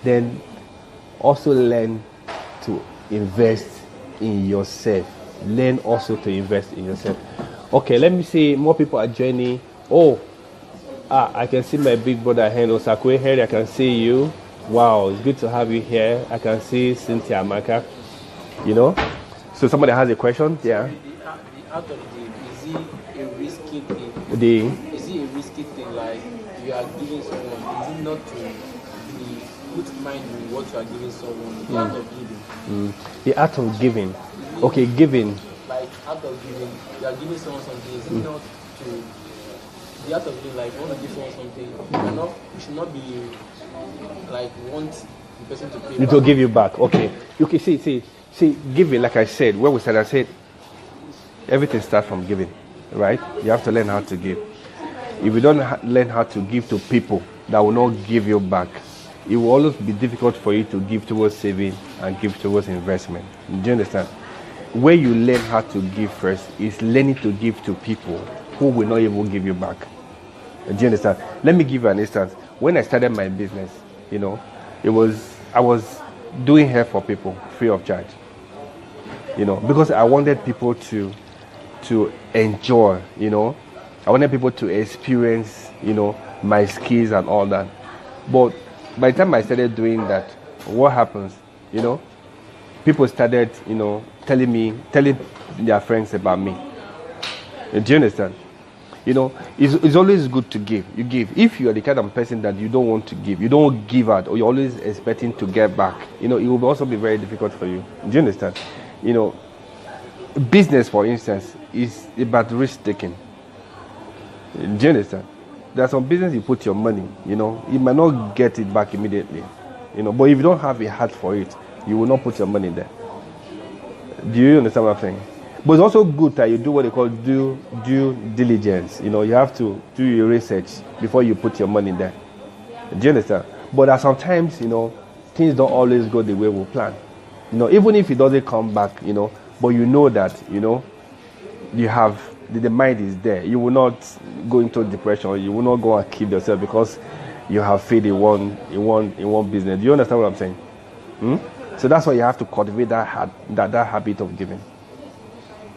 then also learn to invest in yourself. Learn also to invest in yourself. Okay, let me see. More people are joining. I can see my big brother Hen Osakwe here. I can see you. Wow, it's good to have you here. I can see Cynthia Amaka. So somebody has a question. Yeah. The art of the deal, is it a risky thing? Is it a risky thing? Like you are giving someone, is it not to be put mind in what you are giving someone? The art of giving. The art of giving. Okay, giving. Like art of giving, you are giving someone something. Is it not to the art of giving? Like you want to give someone something, you should not be like want the person to pay. To give you back. Okay. See, giving. Like I said, when we said, I said, everything starts from giving, right? You have to learn how to give. If you don't learn how to give to people that will not give you back, it will always be difficult for you to give towards saving and give towards investment. Do you understand? Where you learn how to give first is learning to give to people who will not even give you back. Do you understand? Let me give you an instance. When I started my business, I was doing hair for people free of charge. Because I wanted people to enjoy, I wanted people to experience, my skills and all that. But by the time I started doing that, what happens, people started, telling their friends about me. Do you understand? It's always good to give. You give. If you are the kind of person that you don't want to give, you don't give out, or you're always expecting to get back, it will also be very difficult for you. Do you understand? Business, for instance, is about risk taking. Do you understand? There's some business you put your money, you might not get it back immediately, but if you don't have a heart for it, you will not put your money there. Do you understand what I'm saying? But it's also good that you do what they call due diligence. You have to do your research before you put your money there. Do you understand? But sometimes, things don't always go the way we plan. Even if it doesn't come back, but that, you have, the mind is there. You will not go into depression. You will not go and kill yourself because you have failed in one business. Do you understand what I'm saying? So that's why you have to cultivate that habit of giving.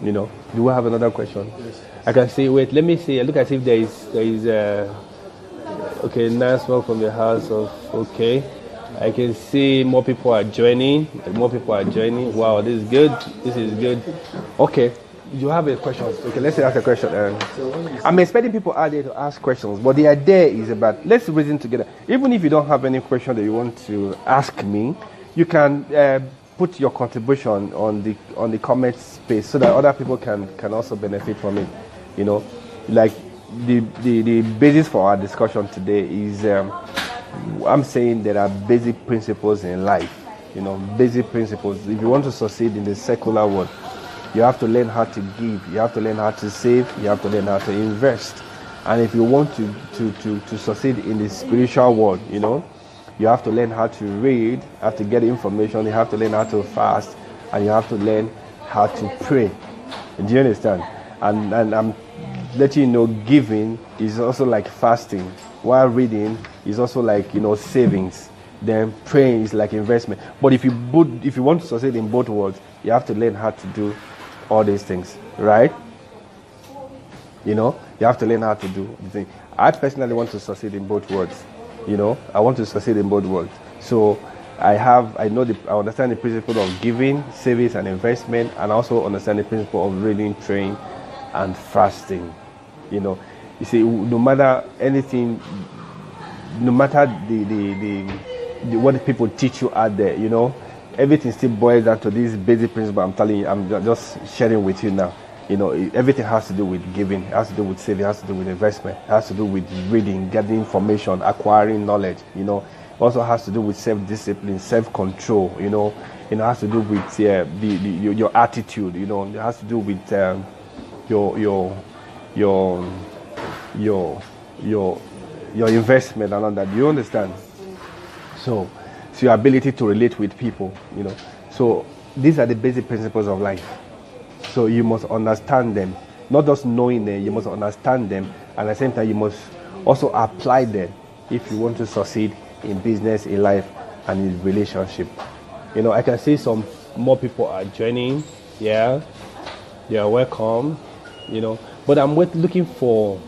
Do we have another question? Yes. I can see. Wait, let me see. Look at if there is okay, nice one from the house of. Okay, I can see more people are joining. Wow, this is good. Okay, you have a question? Okay, let's ask a question. I'm expecting people out there to ask questions, but the idea is about let's reason together. Even if you don't have any question that you want to ask me, you can put your contribution on the comment space so that other people can also benefit from it. Like the basis for our discussion today is I'm saying there are basic principles in life. Basic principles. If you want to succeed in the secular world, you have to learn how to give. You have to learn how to save. You have to learn how to invest. And if you want to succeed in the spiritual world, you have to learn how to read, you have to get information, you have to learn how to fast, and you have to learn how to pray. Do you understand? And I'm letting you know, giving is also like fasting, while reading is also like savings. Then praying is like investment. But if you want to succeed in both worlds, you have to learn how to do all these things, right? You have to learn how to do the thing. I personally want to succeed in both worlds. I want to succeed in both worlds. So I understand the principle of giving, savings, and investment, and also understand the principle of reading, praying, and fasting. You see, no matter anything, no matter the what people teach you out there, everything still boils down to this basic principle. I'm telling you, I'm just sharing with you now. Everything has to do with giving, has to do with saving, has to do with investment, has to do with reading, getting information, acquiring knowledge. Also has to do with self-discipline, self-control. It has to do with your attitude. It has to do with your investment and all that. Do you understand? So your ability to relate with people. So these are the basic principles of life. So you must understand them, not just knowing them. You must understand them, and at the same time, you must also apply them if you want to succeed in business, in life, and his relationship. You know, I can see some more people are joining. Yeah, they are welcome. You know, but I'm looking for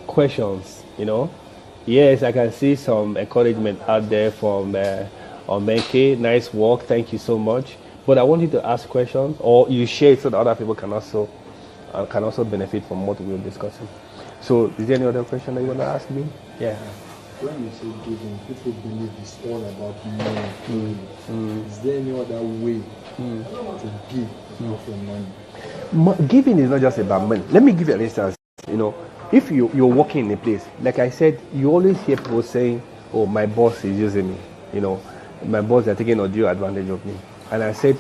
questions. You know, yes, I can see some encouragement out there from Omenke. Nice work, thank you so much. But I want you to ask questions, or you share it so that other people can also benefit from what we're discussing. So, is there any other question that you want to ask me? Yeah. When you say giving, people believe it's all about money. Is there any other way to give apart from money? Giving is not just about money. Let me give you an instance. You know, if you're working in a place, like I said, you always hear people saying, "Oh, my boss is using me." You know, my boss are taking undue advantage of me. And I said,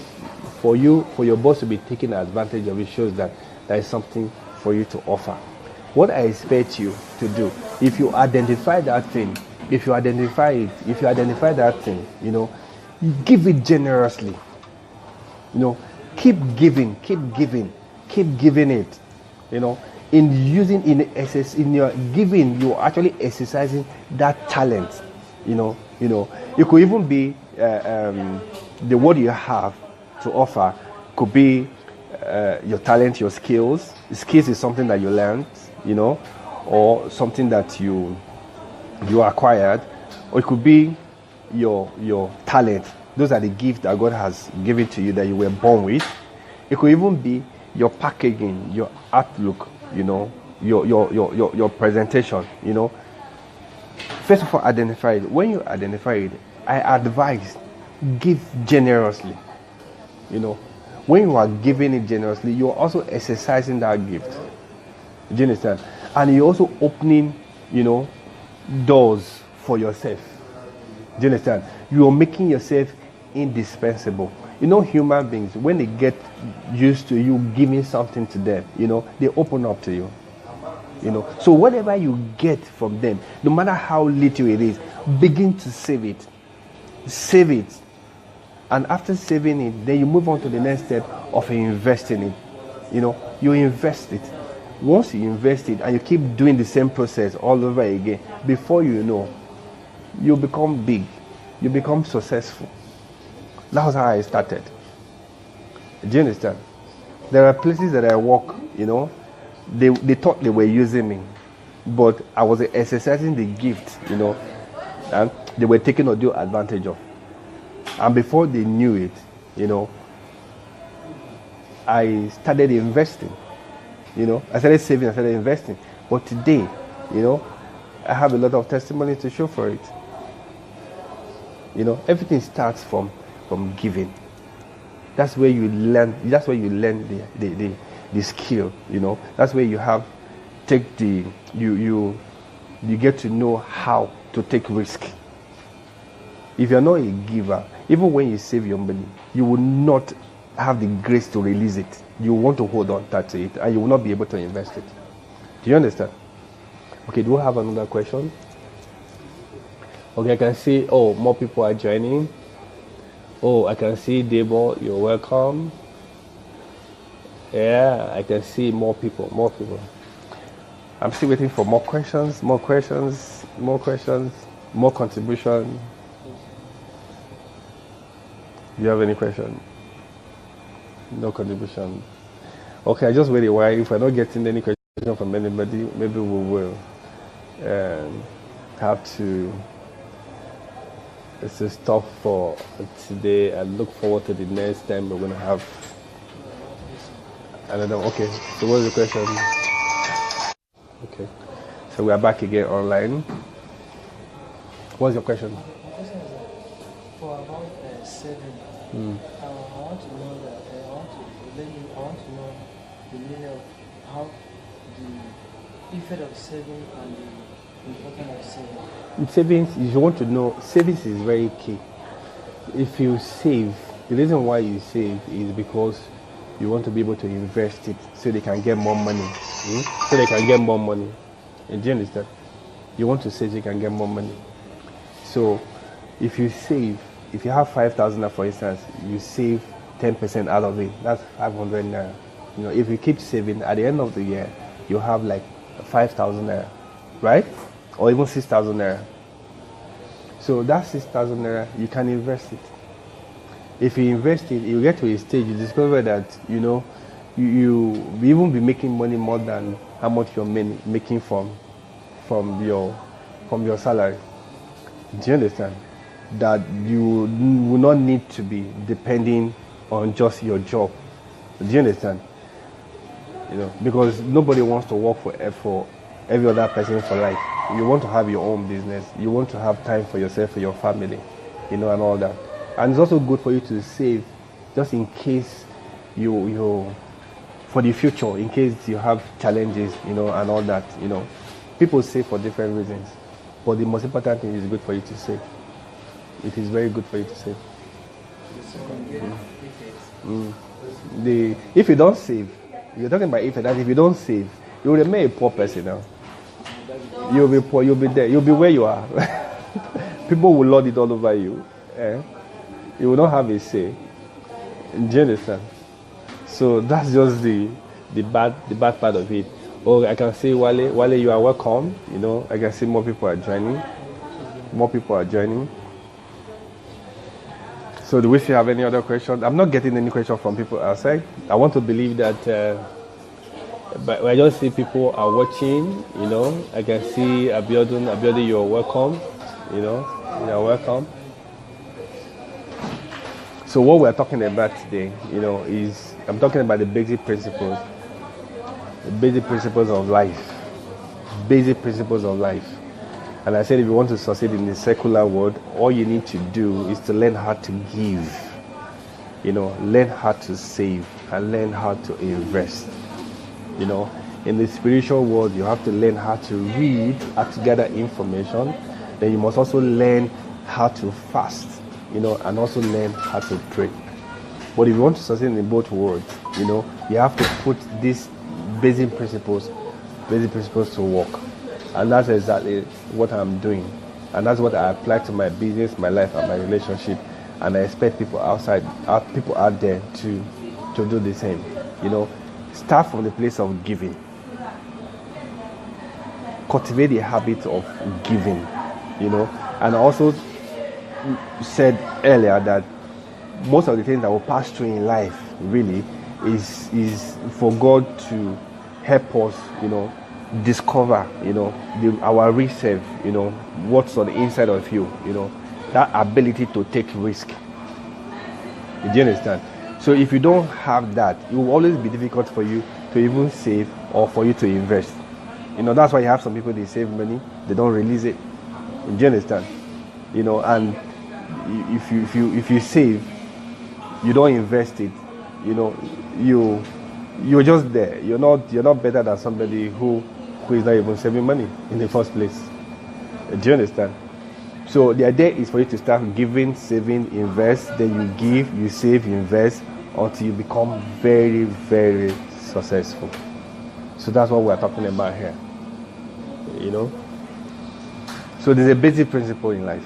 for your boss to be taking advantage of it shows that there is something for you to offer. What I expect you to do, if you identify that thing, if you identify that thing, you know, give it generously. You know, keep giving it. You know, in your giving, you're actually exercising that talent. You know, it could even be the what you have to offer could be your talent, your skills. Skills is something that you learned, you know, or something that you acquired, or it could be your talent. Those are the gifts that God has given to you that you were born with. It could even be your packaging, your outlook, you know, your presentation, you know. First of all, identify it. When you identify it, I advise give generously. You know, when you are giving it generously, you are also exercising that gift. Do you understand? And you're also opening, you know, doors for yourself. Do you understand? You are making yourself indispensable. You know, human beings, when they get used to you giving something to them, you know, they open up to you. You know, so whatever you get from them, no matter how little it is, begin to save it. Save it. And after saving it, then you move on to the next step of investing it. You know, you invest it. Once you invest it and you keep doing the same process all over again, before you know, you become big. You become successful. That was how I started. Do you understand? There are places that I work, you know, they thought they were using me, but I was exercising the gift, you know, and they were taking undue advantage of. And before they knew it, you know, I started investing. You know, I started saving, I started investing. But today, you know, I have a lot of testimony to show for it. You know, everything starts from giving. That's where you learn. That's where you learn the skill. You know, that's where you get to know how to take risk. If you're not a giver, even when you save your money, you will not have the grace to release it. You want to hold on tight to it, and you will not be able to invest it. Do you understand? Okay, do we have another question? Okay, I can see, oh, more people are joining. Oh, I can see Debo, you're welcome. Yeah, I can see more people. I'm still waiting for more questions, more contribution. Do you have any question? No contribution. Okay, I just wait a while. If we're not getting any question from anybody, maybe we will have to stop for today. I look forward to the next time we're going to have another. Okay, so what's the question? Okay, so we are back again online. What's your question? My question is for about saving. I want to know that I want to know the meaning of how the effect of saving and the importance of saving. Savings, you want to know, savings is very key. If you save, the reason why you save is because you want to be able to invest it so they can get more money. So they can get more money. And do you understand? You want to save so you can get more money. So if you save, if you have 5,000 for instance, you save 10% out of it, that's 500 naira. You know, if you keep saving, at the end of the year, you have like 5,000 naira, right? Or even 6,000 naira. So that 6,000 naira, you can invest it. If you invest it, you get to a stage, you discover that, you even be making money more than how much you're making from your salary. Do you understand? That you will not need to be depending on just your job. Do you understand? Because nobody wants to work for every other person for life. You want to have your own business. You want to have time for yourself, for your family, and all that. And it's also good for you to save, just in case for the future, in case you have challenges, and all that. People save for different reasons, but the most important thing is good for you to save. It is very good for you to save. If you don't save, you're talking about if you don't save, you will remain a poor person now. You'll be poor, you'll be there, you'll be where you are. People will lord it all over you. You will not have a say. Do you understand? So that's just the bad part of it. Or I can say, Wale, you are welcome. I can see more people are joining. So do we still have any other questions? I'm not getting any questions from people outside. I want to believe that, but I just see people are watching. I can see Abiodun, you're welcome. You're welcome. So what we're talking about today, is I'm talking about the basic principles. The basic principles of life. Basic principles of life. And I said if you want to succeed in the secular world, all you need to do is to learn how to give. Learn how to save and learn how to invest. In the spiritual world, you have to learn how to read, how to gather information. Then you must also learn how to fast, and also learn how to pray. But if you want to succeed in both worlds, you have to put these basic principles to work. And that's exactly what I'm doing. And that's what I apply to my business, my life, and my relationship. And I expect people out there to do the same. Start from the place of giving. Cultivate the habit of giving. And I also said earlier that most of the things that will pass through in life really is for God to help us, discover, our reserve, what's on the inside of you, that ability to take risk. Do you understand? So if you don't have that, it will always be difficult for you to even save or for you to invest. That's why you have some people, they save money, they don't release it. Do you understand? And if you save, you don't invest it, you're just there. You're not better than somebody who is not even saving money in the first place. Do you understand? So the idea is for you to start giving, saving, invest. Then you give, you save, you invest until you become very, very successful. So that's what we're talking about here. So there's a basic principle in life.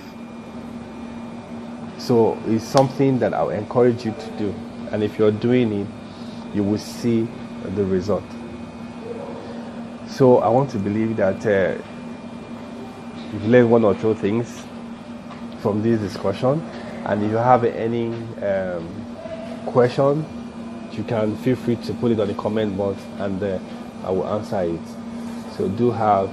So it's something that I'll encourage you to do. And if you're doing it, you will see the result. So I want to believe that you've learned one or two things from this discussion. And if you have any question, you can feel free to put it on the comment box and I will answer it. So do have